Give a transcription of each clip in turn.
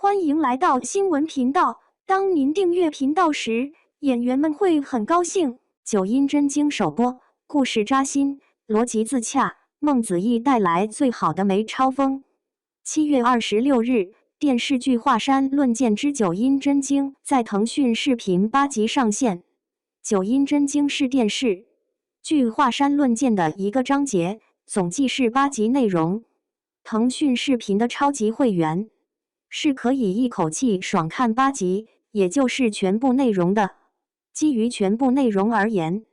欢迎来到新闻频道。当您订阅频道时，演员们会很高兴。九阴真经首播，故事扎心，逻辑自洽，孟子义带来最好的梅超风。7月26日，电视剧《华山论剑之九阴真经》在腾讯视频8集上线。九阴真经是电视剧《华山论剑》的一个章节，总计是8集内容。腾讯视频的超级会员是可以一口气爽看8集，也就是全部内容的。基于全部内容而言，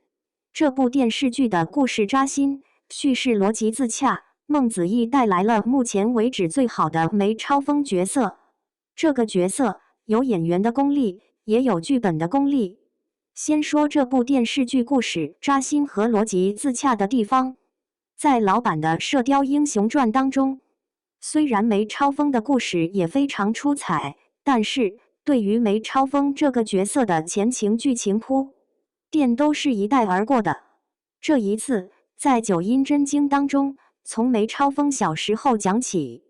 这部电视剧的故事扎心，叙事逻辑自洽，孟子义带来了目前为止最好的梅超风角色。这个角色有演员的功力，也有剧本的功力。先说这部电视剧故事扎心和逻辑自洽的地方，在老版的《射雕英雄传》当中，虽然梅超风的故事也非常出彩，但是对于梅超风这个角色的前情剧情铺垫都是一带而过的。这一次在九阴真经当中，从梅超风小时候讲起，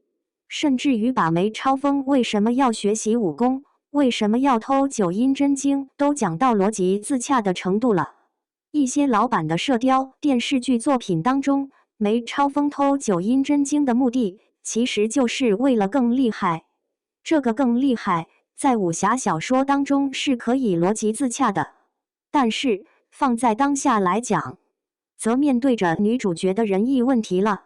甚至于把梅超风为什么要学习武功，为什么要偷九阴真经都讲到逻辑自洽的程度了。一些老版的射雕电视剧作品当中，梅超风偷九阴真经的目的其实就是为了更厉害。这个更厉害在武侠小说当中是可以逻辑自洽的，但是放在当下来讲，则面对着女主角的仁义问题了。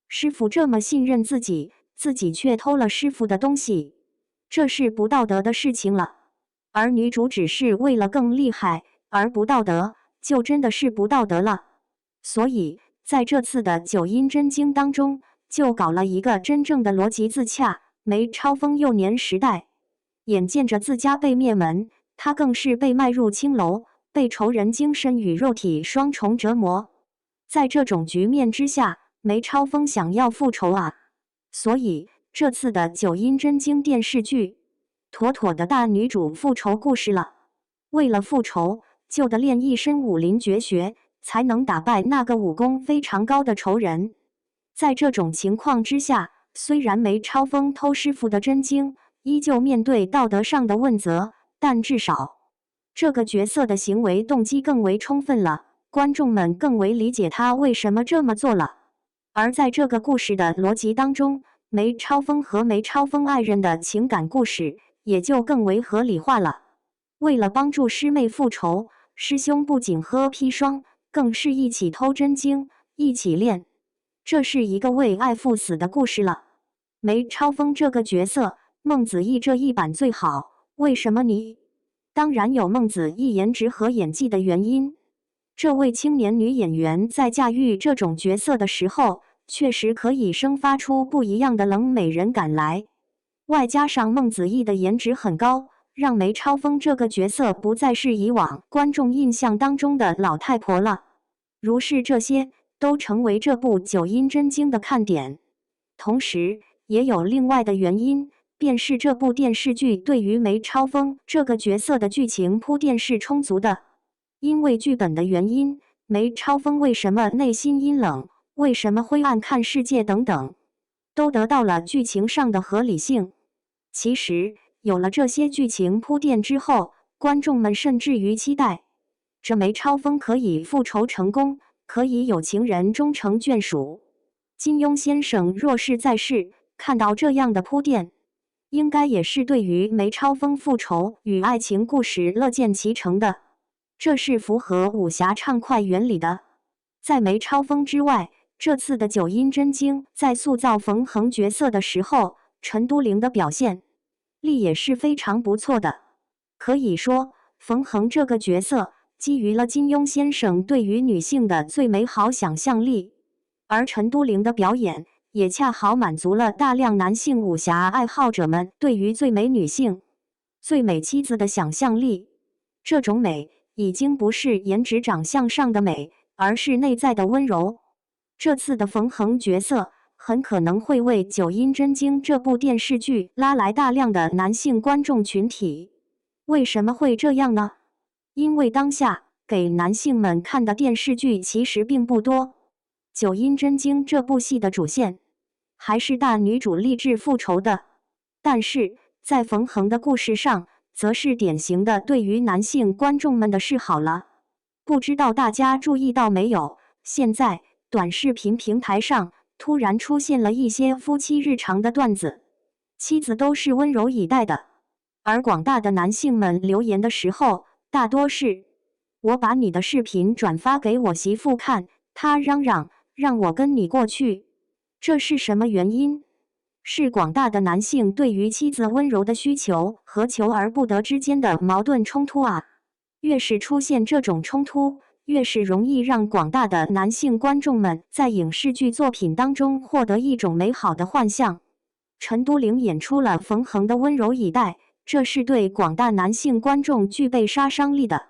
师傅这么信任自己，自己却偷了师傅的东西，这是不道德的事情了。而女主只是为了更厉害而不道德，就真的是不道德了。所以在这次的九阴真经当中，就搞了一个真正的逻辑自洽。梅超风幼年时代，眼见着自家被灭门，他更是被卖入青楼，被仇人精神与肉体双重折磨。在这种局面之下，梅超风想要复仇啊！所以这次的九阴真经电视剧，妥妥的大女主复仇故事了。为了复仇，就得练一身武林绝学，才能打败那个武功非常高的仇人。在这种情况之下，虽然梅超风偷师傅的真经，依旧面对道德上的问责，但至少这个角色的行为动机更为充分了，观众们更为理解他为什么这么做了。而在这个故事的逻辑当中，梅超风和梅超风爱人的情感故事也就更为合理化了。为了帮助师妹复仇，师兄不仅喝砒霜，更是一起偷真经，一起练。这是一个为爱赴死的故事了。梅超风这个角色，孟子义这一版最好。为什么你？当然有孟子义颜值和演技的原因。这位青年女演员在驾驭这种角色的时候，确实可以生发出不一样的冷美人感来。外加上孟子义的颜值很高，让梅超风这个角色不再是以往观众印象当中的老太婆了。如是这些都成为这部九阴真经的看点。同时也有另外的原因，便是这部电视剧对于梅超风这个角色的剧情铺垫是充足的。因为剧本的原因，梅超风为什么内心阴冷，为什么灰暗看世界等等，都得到了剧情上的合理性。其实有了这些剧情铺垫之后，观众们甚至于期待这梅超风可以复仇成功，可以有情人终成眷属。金庸先生若是在世，看到这样的铺垫，应该也是对于梅超风复仇与爱情故事乐见其成的。这是符合武侠畅快原理的。在梅超风之外，这次的九阴真经在塑造冯衡角色的时候，陈都灵的表现力也是非常不错的。可以说，冯衡这个角色基于了金庸先生对于女性的最美好想象力，而陈都灵的表演也恰好满足了大量男性武侠爱好者们对于最美女性、最美妻子的想象力。这种美已经不是颜值长相上的美，而是内在的温柔。这次的冯衡角色很可能会为九阴真经这部电视剧拉来大量的男性观众群体。为什么会这样呢？因为当下给男性们看的电视剧其实并不多。九阴真经这部戏的主线还是大女主励志复仇的，但是在冯恒的故事上，则是典型的对于男性观众们的示好了。不知道大家注意到没有，现在短视频平台上突然出现了一些夫妻日常的段子，妻子都是温柔以待的，而广大的男性们留言的时候，大多是我把你的视频转发给我媳妇看，她嚷嚷让我跟你过去。这是什么原因？是广大的男性对于妻子温柔的需求和求而不得之间的矛盾冲突啊。越是出现这种冲突，越是容易让广大的男性观众们在影视剧作品当中获得一种美好的幻象。陈都灵演出了冯恒的温柔以待，这是对广大男性观众具备杀伤力的。